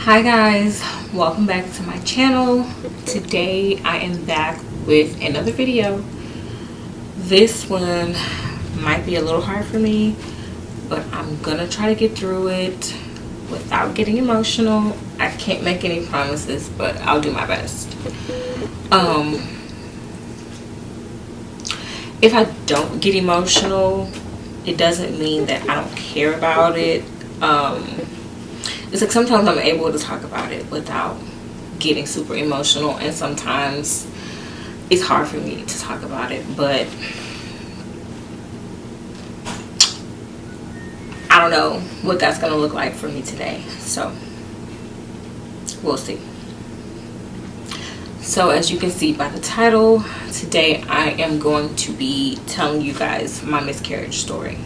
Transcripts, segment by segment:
Hi guys, welcome back to my channel. Today I am back with another video. This one might be a little hard for me, but I'm gonna try to get through it without getting emotional. I can't make any promises, but I'll do my best. If I don't get emotional, it doesn't mean that I don't care about it. It's like sometimes I'm able to talk about it without getting super emotional, and sometimes it's hard for me to talk about it, but I don't know what that's gonna look like for me today, so we'll see. So as you can see by the title, today I am going to be telling you guys my miscarriage story.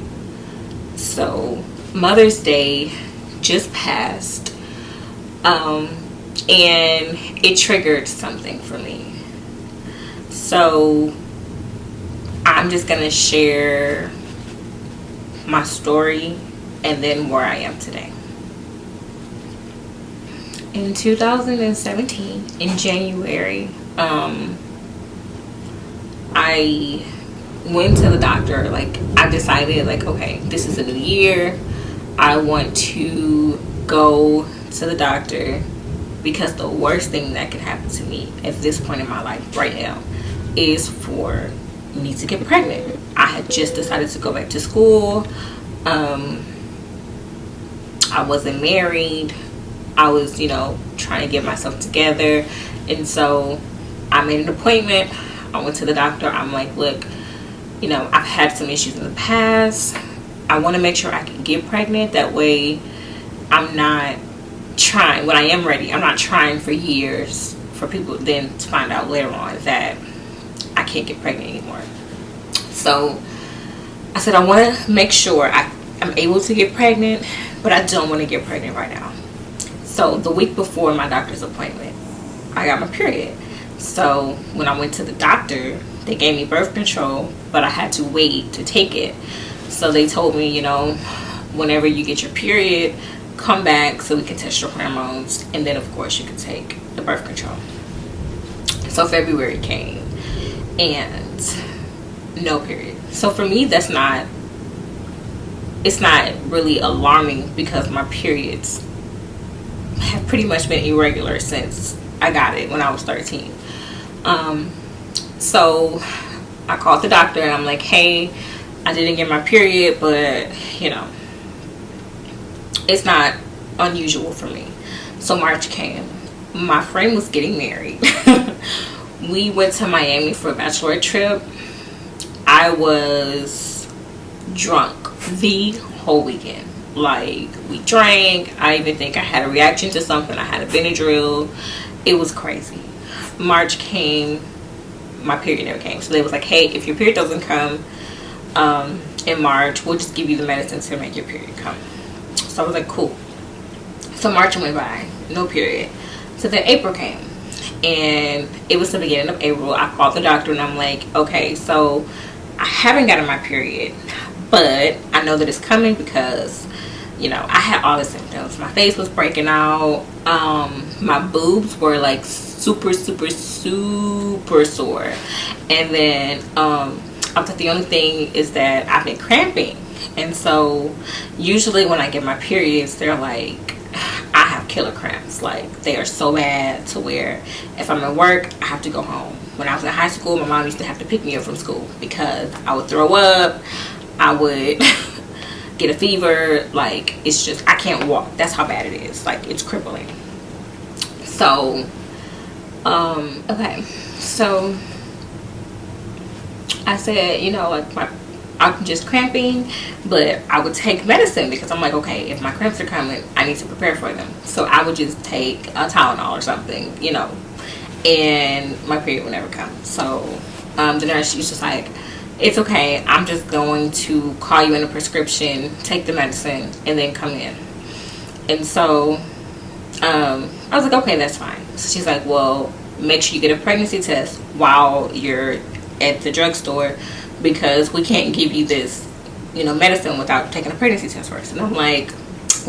So Mother's Day just passed, and it triggered something for me. So I'm just gonna share my story and then where I am today. In 2017, in January, I went to the doctor. Like, I decided, like, okay, this is a new year. I want to go to the doctor because the worst thing that could happen to me at this point in my life right now is for me to get pregnant. I had just decided to go back to school. I wasn't married. I was, trying to get myself together. And so I made an appointment. I went to the doctor. I'm like, look, I've had some issues in the past. I want to make sure I can get pregnant. That way I'm not trying, when I am ready, I'm not trying for years for people then to find out later on that I can't get pregnant anymore. So I said, I want to make sure I'm able to get pregnant, but I don't want to get pregnant right now. So the week before my doctor's appointment, I got my period. So when I went to the doctor, they gave me birth control, but I had to wait to take it. So they told me, whenever you get your period, come back so we can test your hormones, and then of course you can take the birth control. So February came and no period. So for me, it's not really alarming because my periods have pretty much been irregular since I got it when I was 13. So I called the doctor and I'm like, hey, I didn't get my period, but it's not unusual for me. So March came. My friend was getting married. We went to Miami for a bachelorette trip. I was drunk the whole weekend. Like, we drank. I even think I had a reaction to something. I had a Benadryl. It was crazy. March came. My period never came. So they was like, hey, if your period doesn't come in March, we'll just give you the medicine to make your period come. So I was like, cool. So March went by, no period. So then April came, and it was the beginning of April. I called the doctor and I'm like, okay, so I haven't gotten my period, but I know that it's coming because I had all the symptoms. My face was breaking out. My boobs were like super sore, and then I thought the only thing is that I've been cramping. And so usually when I get my periods, they're like, I have killer cramps. Like, they are so bad to where if I'm at work, I have to go home. When I was in high school, my mom used to have to pick me up from school because I would throw up, I would get a fever. Like, it's just, I can't walk. That's how bad it is. Like, it's crippling. So okay, so I said, I'm just cramping, but I would take medicine because I'm like, okay, if my cramps are coming, I need to prepare for them. So I would just take a Tylenol or something, and my period would never come. So the nurse, she was just like, it's okay, I'm just going to call you in a prescription, take the medicine, and then come in. And so I was like, okay, that's fine. So she's like, well, make sure you get a pregnancy test while you're at the drugstore, because we can't give you this medicine without taking a pregnancy test first. And I'm like,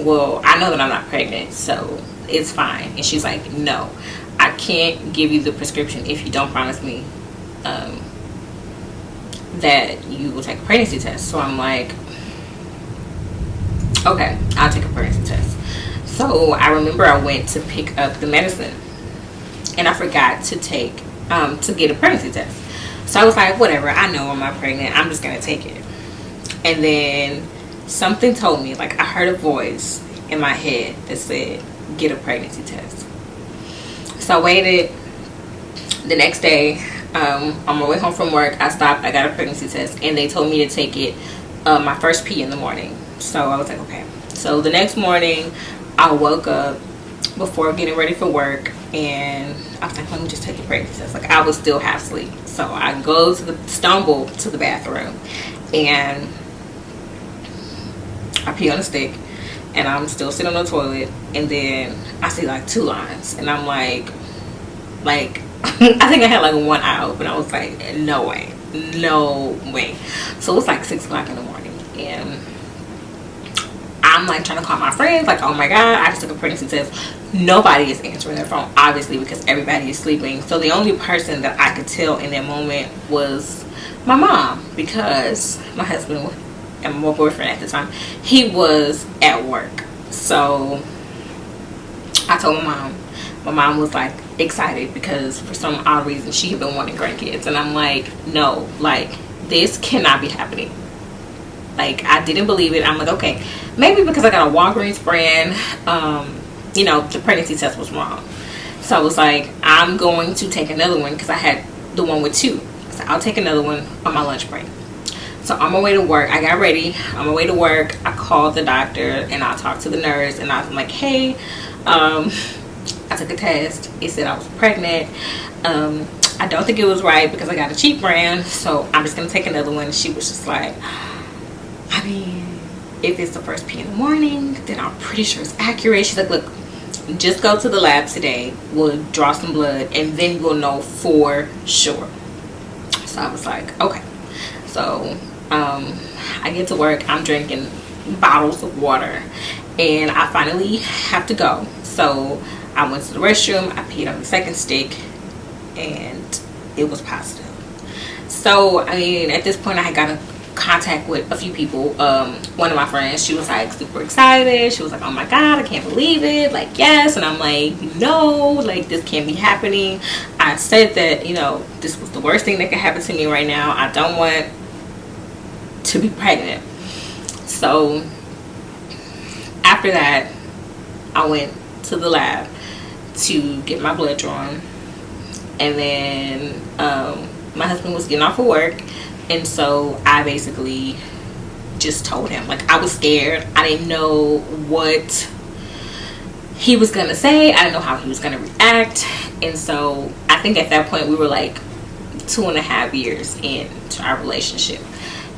well, I know that I'm not pregnant, so it's fine. And she's like, no, I can't give you the prescription if you don't promise me that you will take a pregnancy test. So I'm like, okay, I'll take a pregnancy test. So I remember I went to pick up the medicine, and I forgot to take to get a pregnancy test. So I was like, whatever, I know I'm not pregnant, I'm just gonna take it. And then something told me, like I heard a voice in my head that said, get a pregnancy test. So I waited. The next day, on my way home from work, I stopped, I got a pregnancy test, and they told me to take it my first pee in the morning. So I was like, okay. So the next morning, I woke up before getting ready for work, and I was like, let me just take the pregnancy test. Like I was still half asleep. So I stumble to the bathroom, and I pee on a stick, and I'm still sitting on the toilet, and then I see like 2 lines, and I'm like I think I had like one eye open. I was like, no way. So it was like 6 o'clock in the morning, and I'm like trying to call my friends, like, oh my god, I just took a pregnancy test. Nobody is answering their phone, obviously, because everybody is sleeping. So the only person that I could tell in that moment was my mom, because my husband and my boyfriend at the time, he was at work. So I told my mom. My mom was like excited because for some odd reason she had been wanting grandkids, and I'm like, no, like this cannot be happening. Like I didn't believe it. I'm like, okay, maybe because I got a Walgreens brand, you know, the pregnancy test was wrong. So I was like, I'm going to take another one, because I had the one with 2. So I'll take another one on my lunch break. So on my way to work, I got ready. On my way to work, I called the doctor and I talked to the nurse, and I was like, hey, I took a test. It said I was pregnant. I don't think it was right because I got a cheap brand, so I'm just gonna take another one. She was just like, I mean, if it's the first pee in the morning, then I'm pretty sure it's accurate. She's like, look, just go to the lab today, we'll draw some blood, and then we'll know for sure. So I was like, okay. So I get to work, I'm drinking bottles of water, and I finally have to go. So I went to the restroom, I peed on the second stick, and it was positive. So I mean, at this point I had got in contact with a few people. One of my friends, she was like super excited. She was like, oh my god, I can't believe it, like yes. And I'm like, no, like this can't be happening. I said that, you know, this was the worst thing that could happen to me right now. I don't want to be pregnant. So after that, I went to the lab to get my blood drawn, and then my husband was getting off of work, and so I basically just told him, like, I was scared. I didn't know what he was gonna say, I didn't know how he was gonna react. And so I think at that point we were like 2.5 years into our relationship,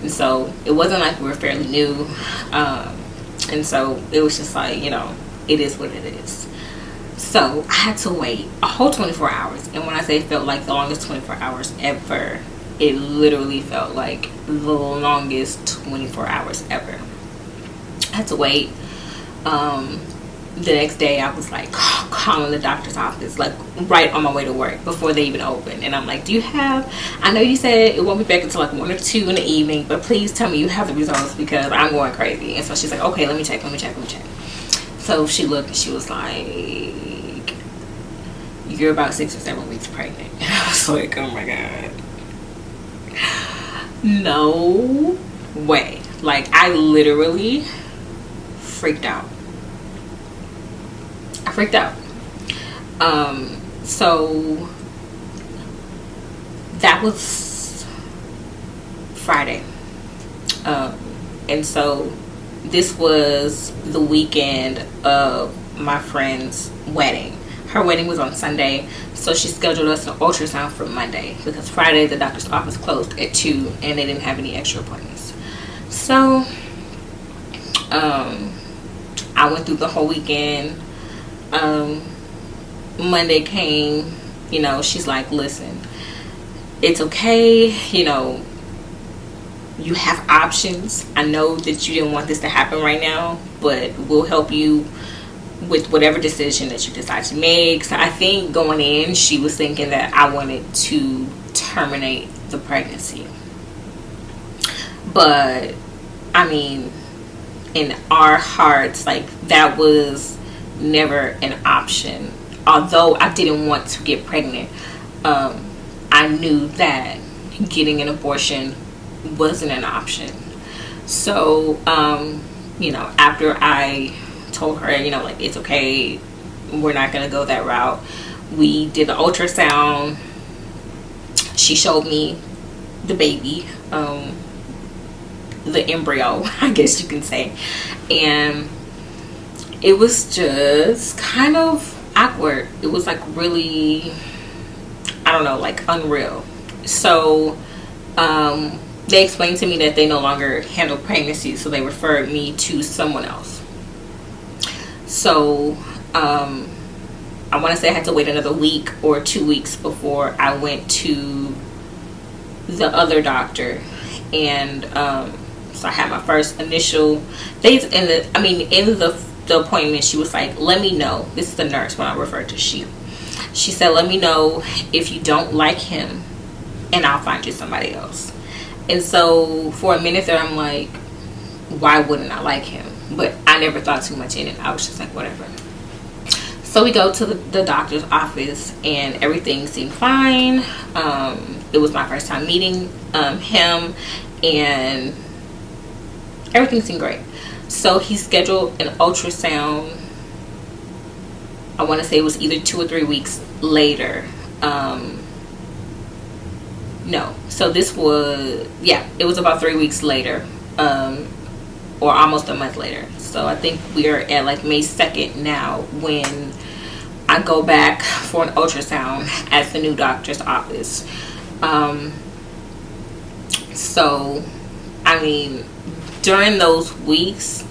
and so it wasn't like we were fairly new, and so it was just like, you know, it is what it is. So I had to wait a whole 24 hours. And when I say it felt like the longest 24 hours ever, it literally felt like the longest 24 hours ever. I had to wait. The next day I was like calling the doctor's office, like right on my way to work before they even opened. And I'm like, do you have, I know you said it won't be back until like 1 or 2 in the evening, but please tell me you have the results because I'm going crazy. And so she's like, okay, let me check. So she looked and she was like, you're about 6 or 7 weeks pregnant. And I was like, oh my god, no way. Like I literally freaked out. So that was Friday, and so this was the weekend of my friend's wedding. Her wedding was on Sunday, so she scheduled us an ultrasound for Monday because Friday the doctor's office closed at 2 and they didn't have any extra appointments. So I went through the whole weekend. Monday came, you know, she's like, listen, it's okay, you know, you have options. I know that you didn't want this to happen right now, but we'll help you with whatever decision that you decide to make. So I think going in, she was thinking that I wanted to terminate the pregnancy. But I mean, in our hearts, like, that was never an option. Although I didn't want to get pregnant, I knew that getting an abortion wasn't an option. So after I told her, like, it's okay, we're not gonna go that route, we did the ultrasound. She showed me the baby, the embryo, I guess you can say, and it was just kind of awkward. It was like really, I don't know, like unreal. So they explained to me that they no longer handle pregnancy, so they referred me to someone else. So I want to say I had to wait another week or 2 weeks before I went to the other doctor. And so I had my first initial days in the appointment. She was like, let me know. This is the nurse when I refer to she said, let me know if you don't like him, and I'll find you somebody else. And so for a minute there, I'm like, why wouldn't I like him? But I never thought too much in it. I was just like, whatever. So we go to the doctor's office, and everything seemed fine. It was my first time meeting him, and everything seemed great. So he scheduled an ultrasound. I want to say it was either 2 or 3 weeks later. No, so this was, it was about 3 weeks later, or almost a month later. So I think we are at like May 2nd now when I go back for an ultrasound at the new doctor's office. So I mean, during those weeks,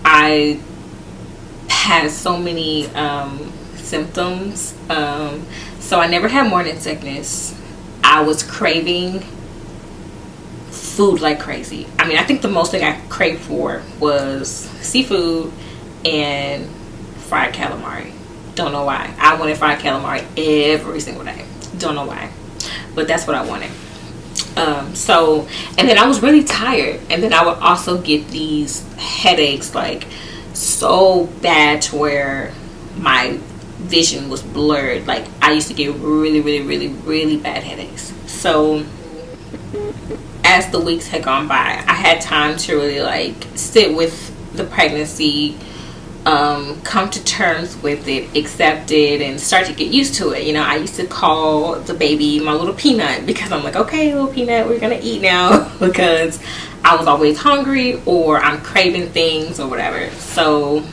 I had so many symptoms. So I never had morning sickness. I was craving food like crazy. I mean, I think the most thing I craved for was seafood and fried calamari. Don't know why. I wanted fried calamari every single day. Don't know why, but that's what I wanted. So, and then I was really tired, and then I would also get these headaches, like so bad to where my vision was blurred. Like, I used to get really bad headaches. So as the weeks had gone by, I had time to really like sit with the pregnancy, come to terms with it, accept it, and start to get used to it. I used to call the baby my little peanut, because I'm like, okay, little peanut, we're gonna eat now, because I was always hungry or I'm craving things or whatever. So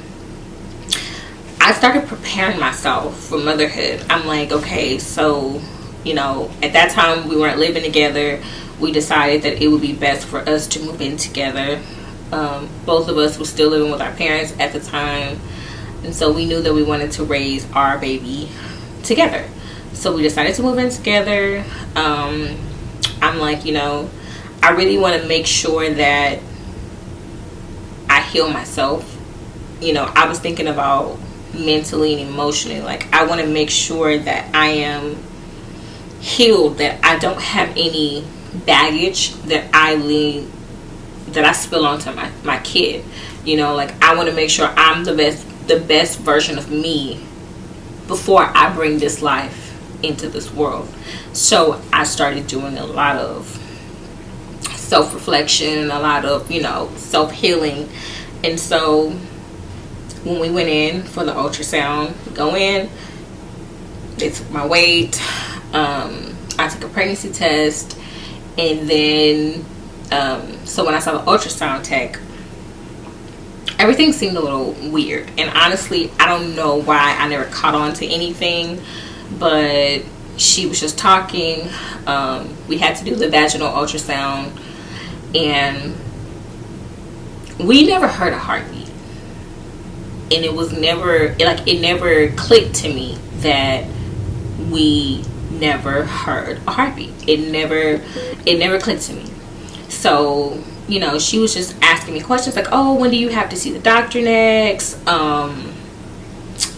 I started preparing myself for motherhood. I'm like, okay, so at that time we weren't living together. We decided that it would be best for us to move in together. Both of us were still living with our parents at the time, and so we knew that we wanted to raise our baby together. So we decided to move in together. I'm like, I really want to make sure that I heal myself. I was thinking about mentally and emotionally. Like, I want to make sure that I am healed, that I don't have any baggage that I spill onto my kid. Like, I want to make sure I'm the best version of me before I bring this life into this world. So I started doing a lot of self-reflection, a lot of self-healing. And so when we went in for the ultrasound, we go in, they took my weight, I took a pregnancy test, and then so when I saw the ultrasound tech, everything seemed a little weird. And honestly, I don't know why I never caught on to anything, but she was just talking. We had to do the vaginal ultrasound, and we never heard a heartbeat. And it never clicked to me that we never heard a heartbeat. It never clicked to me. So, you know, she was just asking me questions like, oh, when do you have to see the doctor next?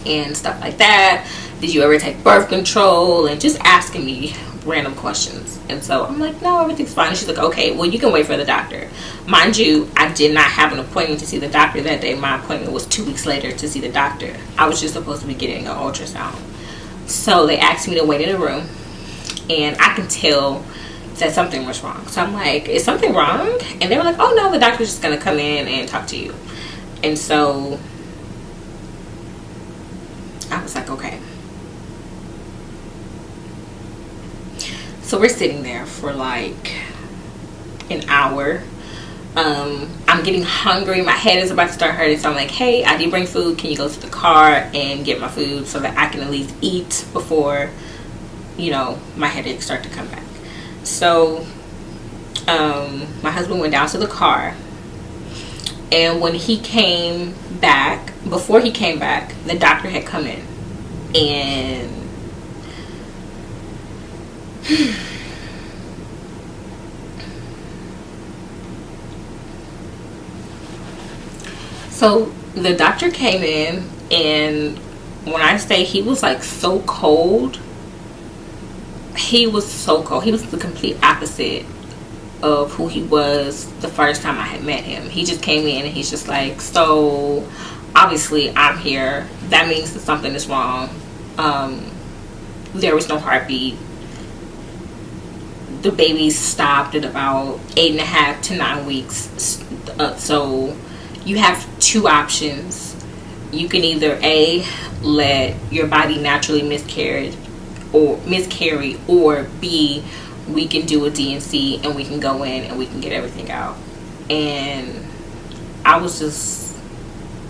And stuff like that. Did you ever take birth control? And just asking me random questions. And so I'm like, no, everything's fine. And she's like, okay, well, you can wait for the doctor. Mind you, I did not have an appointment to see the doctor that day. My appointment was 2 weeks later to see the doctor. I was just supposed to be getting an ultrasound. So they asked me to wait in a room, and I can tell that something was wrong. So I'm like, is something wrong? And they were like, oh no, the doctor's just gonna come in and talk to you. And so I was like, okay. So we're sitting there for like an hour. I'm getting hungry. My head is about to start hurting. So I'm like, hey, I did bring food. Can you go to the car and get my food so that I can at least eat before, you know, my headache start to come back. So my husband went down to the car. And when he came back, before he came back, the doctor had come in. And so the doctor came in, and when I say he was like so cold, he was so cold. He was the complete opposite of who he was the first time I had met him. He just came in and he's just like, so obviously I'm here. That means that something is wrong. There was no heartbeat. The baby stopped at about 8.5 to 9 weeks. So you have two options. You can either A, let your body naturally miscarry, or B, we can do a D&C and we can go in and we can get everything out. And I was just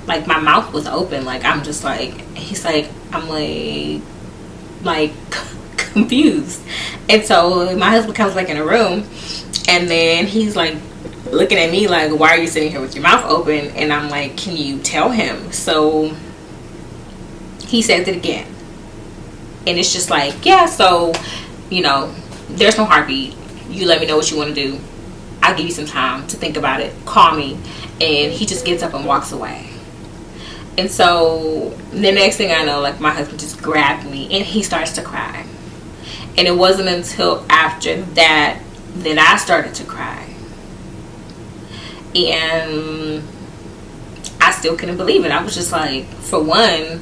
like, my mouth was open. Like, I'm just like, he's like, I'm like confused. And so my husband comes back in the room, and then he's like looking at me like, why are you sitting here with your mouth open? And I'm like, can you tell him? So he says it again, and it's just like, yeah, so, you know, there's no heartbeat. You let me know what you want to do. I'll give you some time to think about it. Call me. And he just gets up and walks away. And so the next thing I know, like, my husband just grabbed me and he starts to cry. And it wasn't until after that that I started to cry. And I still couldn't believe it. I was just like, for one,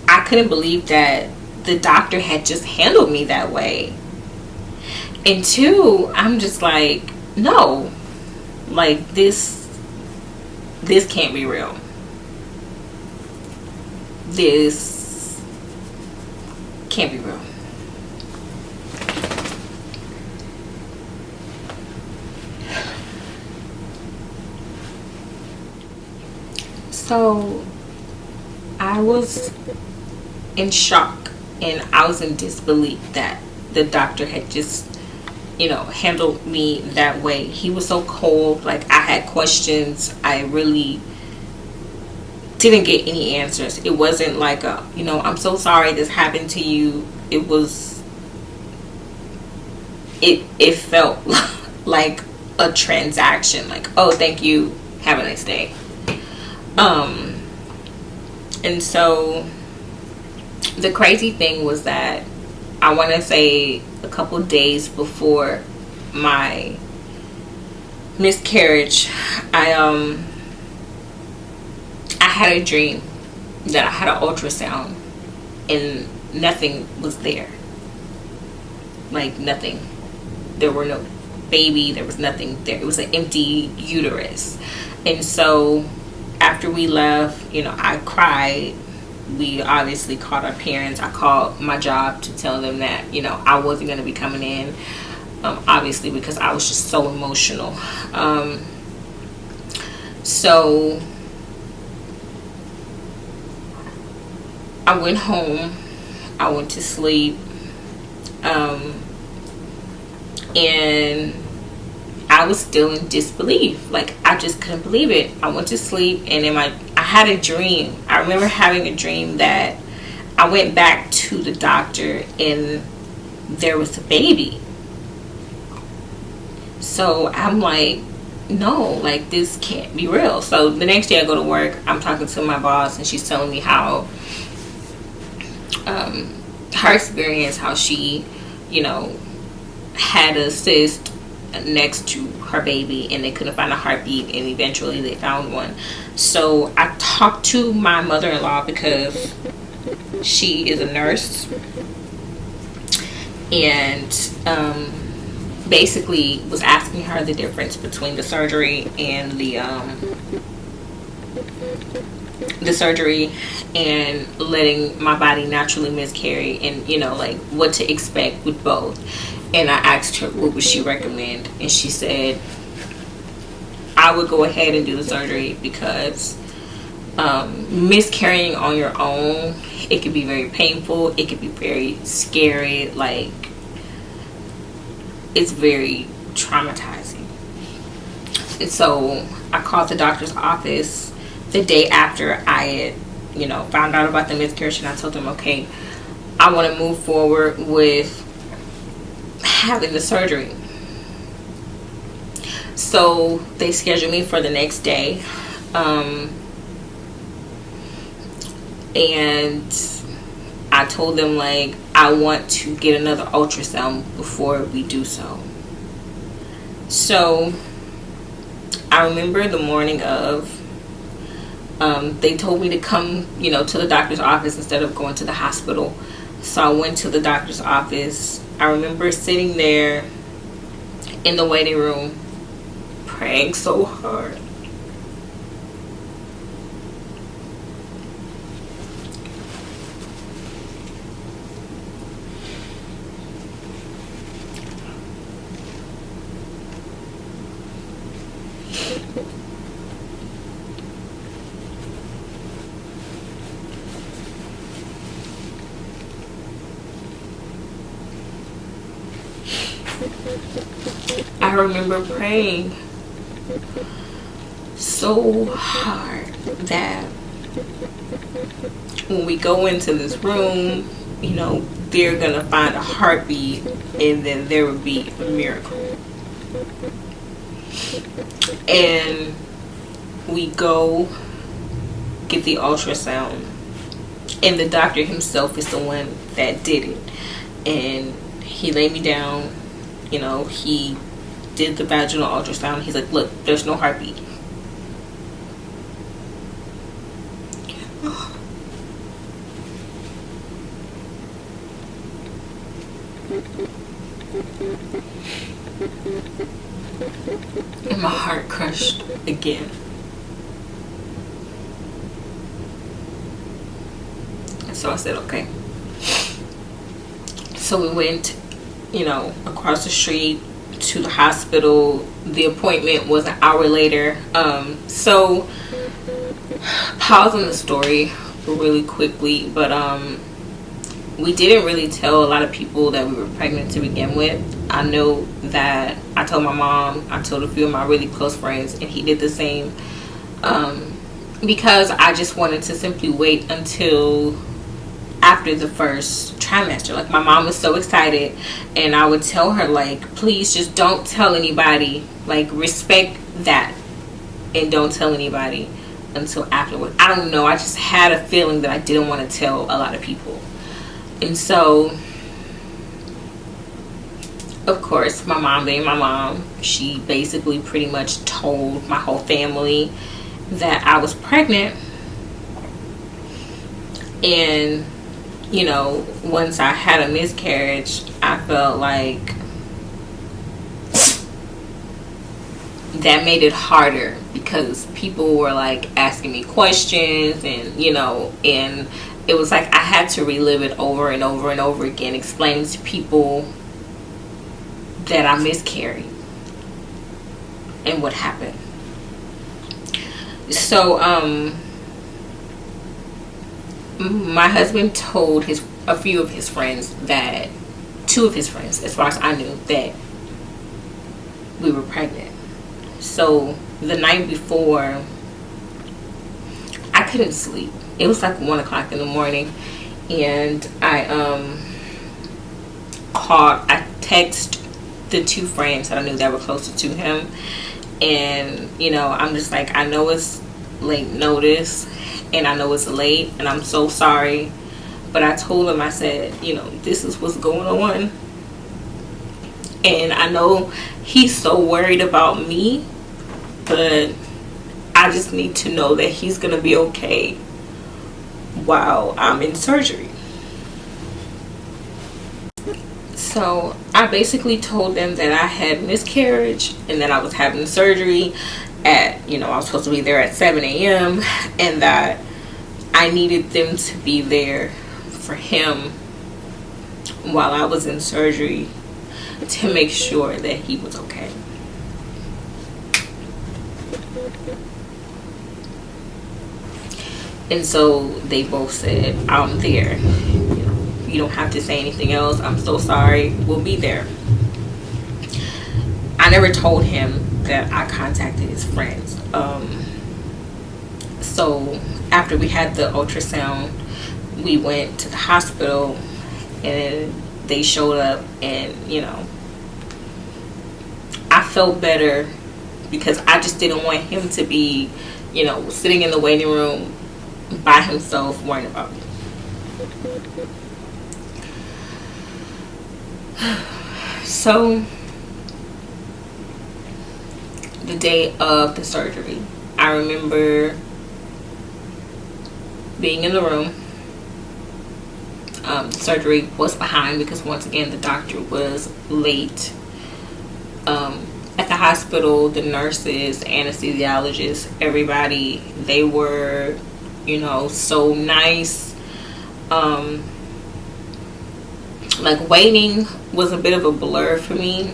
I couldn't believe that the doctor had just handled me that way. And two, I'm just like, no, like, this can't be real. This can't be real. So I was in shock, and I was in disbelief that the doctor had just, you know, handled me that way. He was so cold. Like, I had questions. I really didn't get any answers. It wasn't like a, you know, I'm so sorry this happened to you. It was, it felt like a transaction. Like, oh, thank you, have a nice day. And so the crazy thing was that I want to say a couple days before my miscarriage, I had a dream that I had an ultrasound and nothing was there. Like, nothing. There were no baby, there was nothing there. It was an empty uterus. And so after we left, you know, I cried. We obviously called our parents. I called my job to tell them that, you know, I wasn't going to be coming in, obviously, because I was just so emotional. So I went home. I went to sleep. And I was still in disbelief. Like, I just couldn't believe it. I went to sleep, and then I had a dream. I remember having a dream that I went back to the doctor and there was a baby. So I'm like, no, like this can't be real. So the next day I go to work, I'm talking to my boss, and she's telling me how her experience, how she, you know, had a cyst next to her baby and they couldn't find a heartbeat, and eventually they found one. So I talked to my mother-in-law because she is a nurse, and basically was asking her the difference between the surgery and the surgery and letting my body naturally miscarry, and you know, like what to expect with both. And I asked her what would she recommend, and she said I would go ahead and do the surgery because miscarrying on your own, it could be very painful, it could be very scary, like it's very traumatizing. And so I called the doctor's office the day after I had, you know, found out about the miscarriage, and I told them, okay, I want to move forward with having the surgery. So they scheduled me for the next day, and I told them, like, I want to get another ultrasound before we do so. So I remember the morning of, they told me to come, you know, to the doctor's office instead of going to the hospital. So I went to the doctor's office. I remember sitting there in the waiting room praying so hard. I remember praying so hard that when we go into this room, you know, they're gonna find a heartbeat and then there will be a miracle. And we go get the ultrasound, and the doctor himself is the one that did it. And he laid me down, you know, he did the vaginal ultrasound. He's like, look, there's no heartbeat. And my heart crushed again. And so I said, okay. So we went, you know, across the street to the hospital. The appointment was an hour later. So pause on the story really quickly, but we didn't really tell a lot of people that we were pregnant to begin with. I know that I told my mom, I told a few of my really close friends, and he did the same, because I just wanted to simply wait until after the first trimester. Like, my mom was so excited, and I would tell her, like, please just don't tell anybody, like, respect that and don't tell anybody until afterward. I don't know, I just had a feeling that I didn't want to tell a lot of people. And so, of course, my mom being my mom, she basically pretty much told my whole family that I was pregnant. And, you know, once I had a miscarriage, I felt like that made it harder, because people were like asking me questions, and, you know, and it was like I had to relive it over and over and over again, explaining to people that I miscarried and what happened. So my husband told a few of his friends, that two of his friends, as far as I knew, that we were pregnant. So the night before, I couldn't sleep. It was like 1 o'clock in the morning, and I texted the two friends that I knew that were closer to him, And I'm just like, I know it's late notice and I know it's late and I'm so sorry, but I told him, I said, this is what's going on, and I know he's so worried about me, but I just need to know that he's gonna be okay while I'm in surgery. So I basically told them that I had miscarriage and that I was having surgery at, I was supposed to be there at 7 a.m. and that I needed them to be there for him while I was in surgery to make sure that he was okay. And so they both said, I'm there. You don't have to say anything else. I'm so sorry. We'll be there. I never told him that I contacted his friends. So after we had the ultrasound, we went to the hospital and they showed up, and I felt better because I just didn't want him to be, sitting in the waiting room by himself worrying about me. So the day of the surgery, I remember being in the room. The surgery was behind because once again the doctor was late. At the hospital, the nurses, anesthesiologists, everybody, they were so nice. Like, waiting was a bit of a blur for me.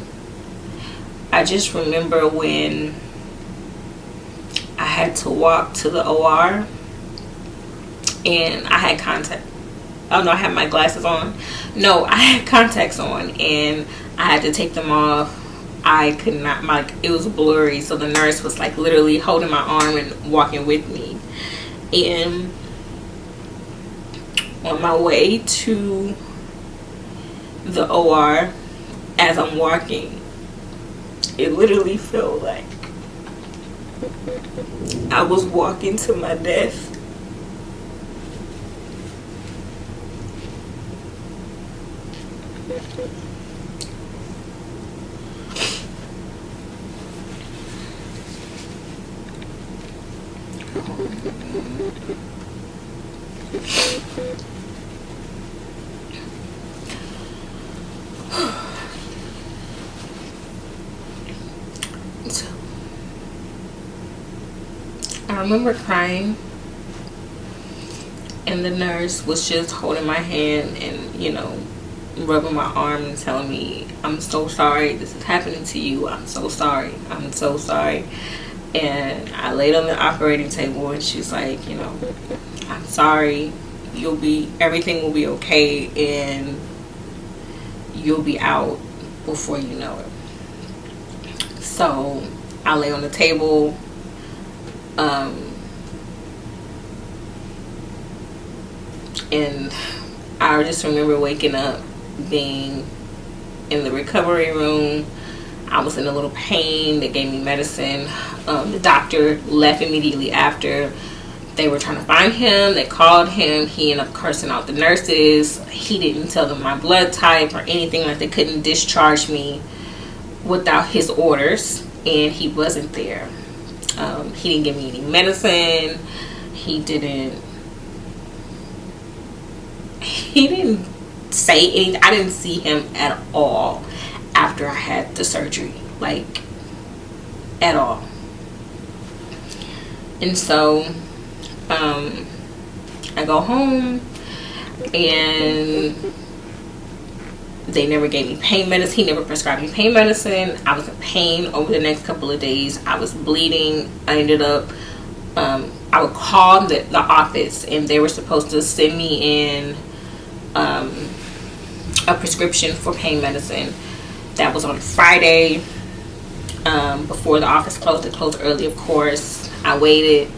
I just remember when I had to walk to the OR and I had contact. Oh no, I had my glasses on. No, I had contacts on and I had to take them off. I could not, it was blurry. So the nurse was like literally holding my arm and walking with me. And on my way to the OR, as I'm walking, it literally felt like I was walking to my death. So, I remember crying, and the nurse was just holding my hand and rubbing my arm and telling me, I'm so sorry this is happening to you. I'm so sorry. I'm so sorry. And I laid on the operating table and she's like, I'm sorry. Everything will be okay and you'll be out before you know it. So I lay on the table. And I just remember waking up, being in the recovery room. I was in a little pain. They gave me medicine. The doctor left immediately after. They were trying to find him. They called him. He ended up cursing out the nurses. He didn't tell them my blood type or anything. Like, they couldn't discharge me without his orders, and he wasn't there. He didn't give me any medicine. He didn't say anything. I didn't see him at all after I had the surgery, like, at all. And so I go home and they never gave me pain medicine. He never prescribed me pain medicine. I was in pain over the next couple of days. I was bleeding. I ended up I would call the office and they were supposed to send me in a prescription for pain medicine. That was on Friday, before the office closed. It closed early, of course. I waited.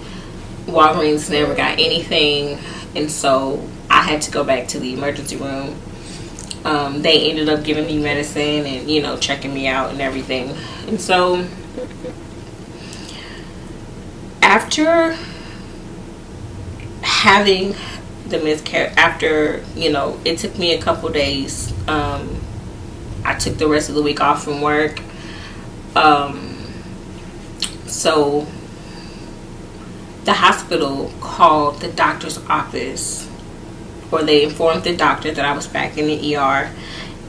Walgreens never got anything, and so I had to go back to the emergency room. They ended up giving me medicine and checking me out and everything. And so after having the miscarriage, after, you know, it took me a couple days. I took the rest of the week off from work. So the hospital called the doctor's office, or they informed the doctor that I was back in the ER,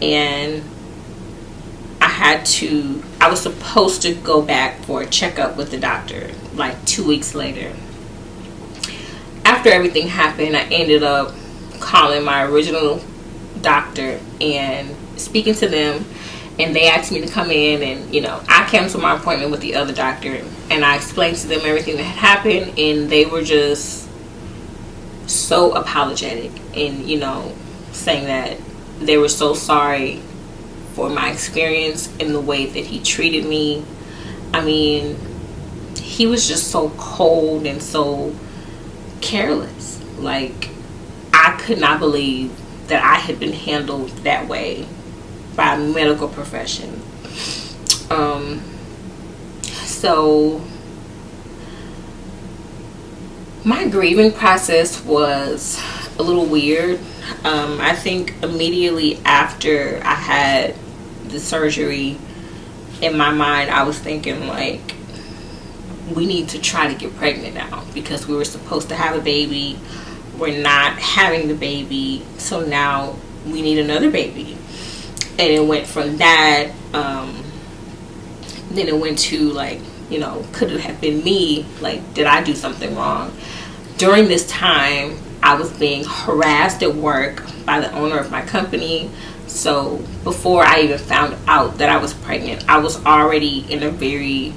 and I was supposed to go back for a checkup with the doctor like 2 weeks later. After everything happened, I ended up calling my original doctor and speaking to them, and they asked me to come in, and, you know, I canceled my appointment with the other doctor, and I explained to them everything that had happened, and they were just so apologetic, and, you know, saying that they were so sorry for my experience and the way that he treated me. I mean, he was just so cold and so careless. Like, I could not believe that I had been handled that way by a medical profession. So my grieving process was a little weird. I think immediately after I had the surgery, in my mind I was thinking, like, we need to try to get pregnant now, because we were supposed to have a baby, we're not having the baby, so now we need another baby. And it went from that, then it went to, like, you know, could it have been me? Like, did I do something wrong? During this time, I was being harassed at work by the owner of my company. So before I even found out that I was pregnant, I was already in a very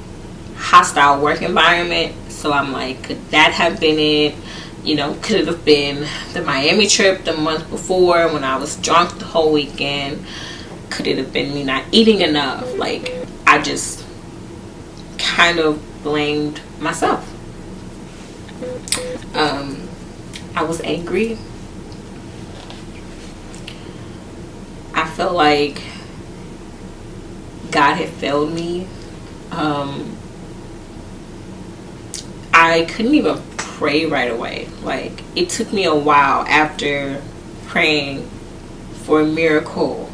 hostile work environment. So I'm like, could that have been it? You know, could it have been the Miami trip the month before when I was drunk the whole weekend? Could it have been me not eating enough? Like, I just kind of blamed myself. I was angry. I felt like God had failed me. I couldn't even pray right away. Like, it took me a while after praying for a miracle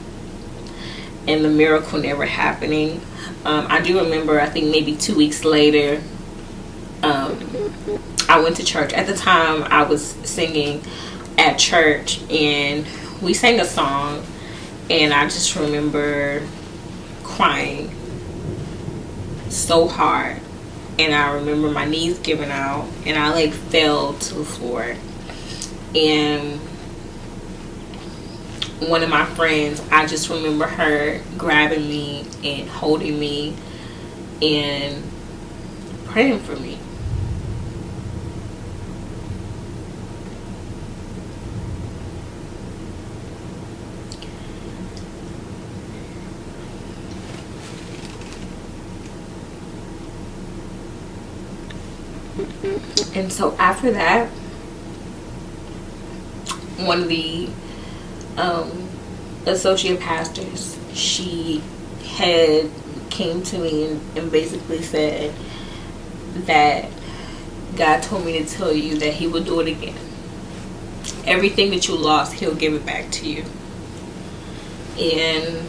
and the miracle never happening. I do remember, I think maybe 2 weeks later, I went to church. At the time, I was singing at church, and we sang a song, and I just remember crying so hard, and I remember my knees giving out, and I like fell to the floor. And one of my friends, I just remember her grabbing me and holding me and praying for me. And so after that, one of the associate pastors, she had came to me and basically said that God told me to tell you that he will do it again. Everything that you lost, he'll give it back to you. And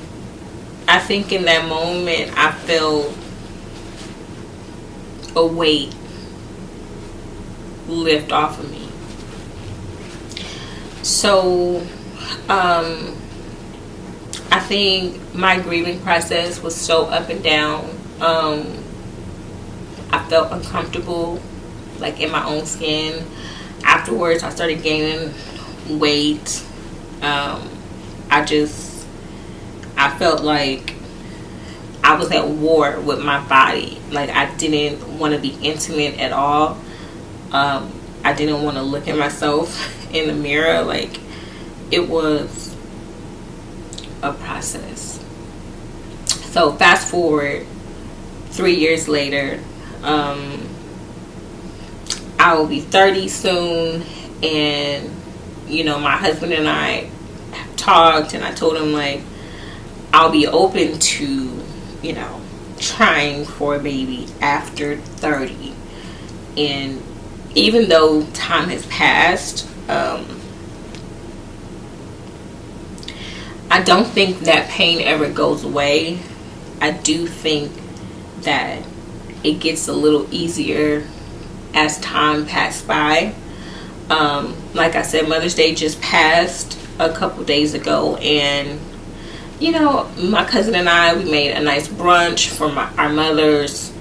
I think in that moment, I felt a weight lift off of me. So I think my grieving process was so up and down. I felt uncomfortable, like, in my own skin. Afterwards, I started gaining weight. I felt like I was at war with my body. Like, I didn't want to be intimate at all. I didn't want to look at myself in the mirror. Like, it was a process. So fast forward 3 years later, I will be 30 soon, and, you know, my husband and I have talked, and I told him, like, I'll be open to, you know, trying for a baby after 30. And even though time has passed, I don't think that pain ever goes away. I do think that it gets a little easier as time passed by. Like I said, Mother's Day just passed a couple days ago, and you know, my cousin and I, we made a nice brunch for our mothers.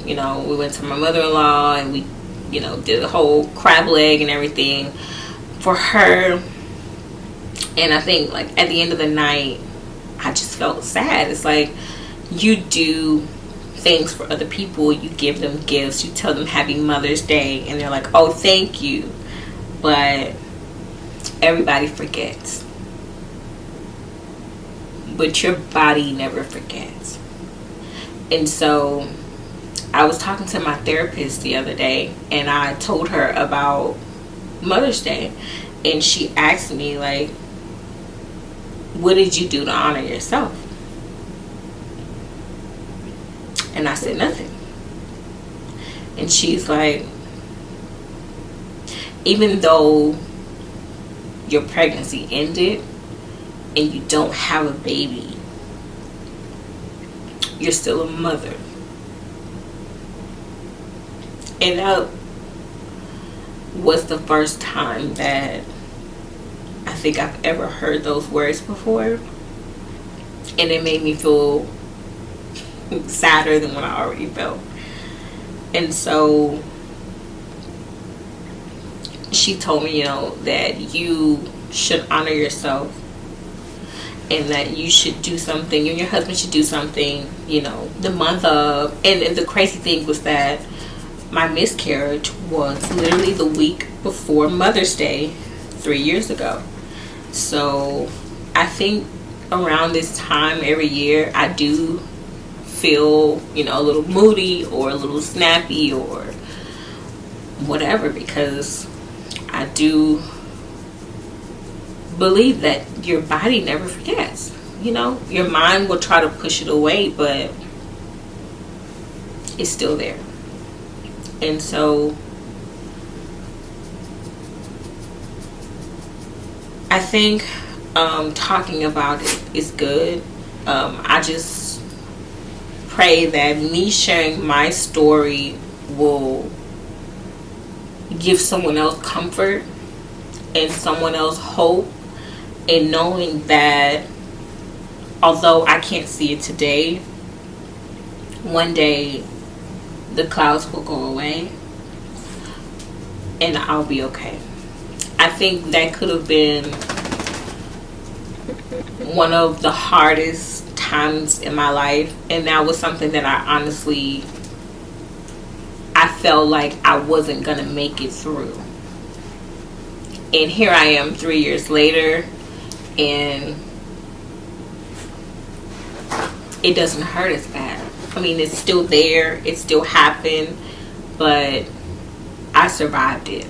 You know, we went to my mother-in-law and we, you know, did a whole crab leg and everything for her. And I think, like, at the end of the night, I just felt sad. It's like, you do things for other people, you give them gifts, you tell them Happy Mother's Day, and they're like, oh, thank you. But everybody forgets. But your body never forgets. And so I was talking to my therapist the other day, and I told her about Mother's Day, and she asked me, like, what did you do to honor yourself? And I said, nothing. And she's like, even though your pregnancy ended and you don't have a baby, you're still a mother. And that was the first time that I think I've ever heard those words before. And it made me feel sadder than what I already felt. And so she told me, you know, that you should honor yourself, and that you should do something, you and your husband should do something, you know, the month of. And the crazy thing was that my miscarriage was literally the week before Mother's Day 3 years ago. So I think around this time every year I do feel, you know, a little moody or a little snappy or whatever, because I do believe that your body never forgets. You know, your mind will try to push it away, but it's still there. And so I think talking about it is good. I just pray that me sharing my story will give someone else comfort and someone else hope, and knowing that although I can't see it today, one day the clouds will go away and I'll be okay. I think that could have been one of the hardest times in my life, and that was something that I felt like I wasn't gonna make it through. And here I am 3 years later, and it doesn't hurt as bad. I mean, it's still there, it still happened, but I survived it.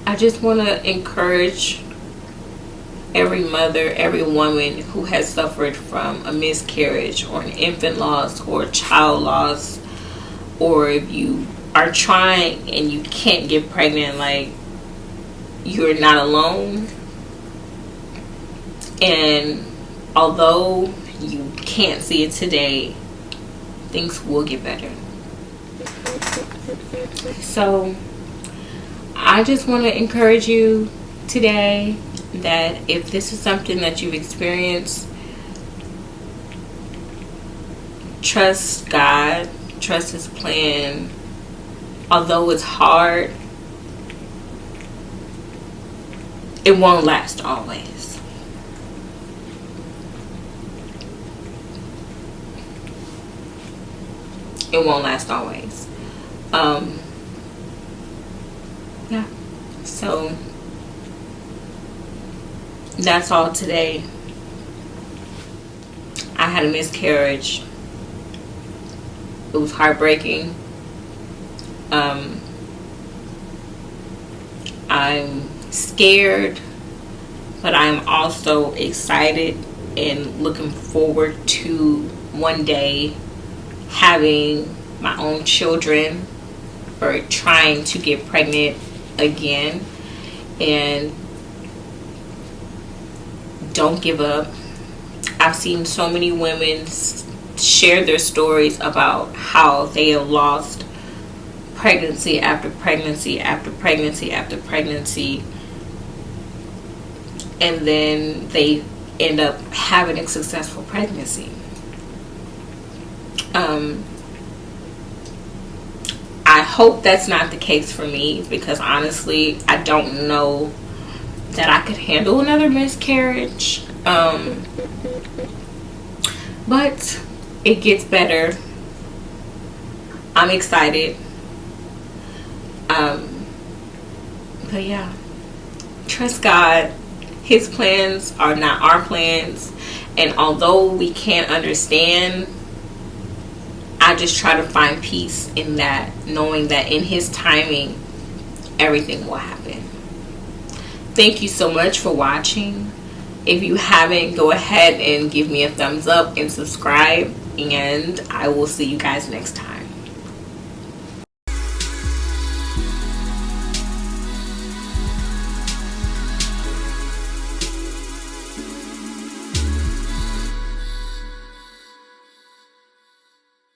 I just want to encourage every mother, every woman who has suffered from a miscarriage or an infant loss or a child loss, or if you are trying and you can't get pregnant, like, you're not alone. And although you can't see it today, things will get better. So I just want to encourage you today that if this is something that you've experienced, trust God, trust His plan. Although it's hard, it won't last always. It won't last always. Yeah. So that's all today. I had a miscarriage. It was heartbreaking. I'm scared, but I'm also excited and looking forward to one day having my own children or trying to get pregnant again. And don't give up. I've seen so many women share their stories about how they have lost pregnancy after pregnancy after pregnancy after pregnancy, and then they end up having a successful pregnancy. I hope that's not the case for me, because honestly, I don't know that I could handle another miscarriage. But it gets better. I'm excited. But yeah, trust God. His plans are not our plans. And although we can't understand, I just try to find peace in that, knowing that in His timing, everything will happen. Thank you so much for watching. If you haven't, go ahead and give me a thumbs up and subscribe. And I will see you guys next time.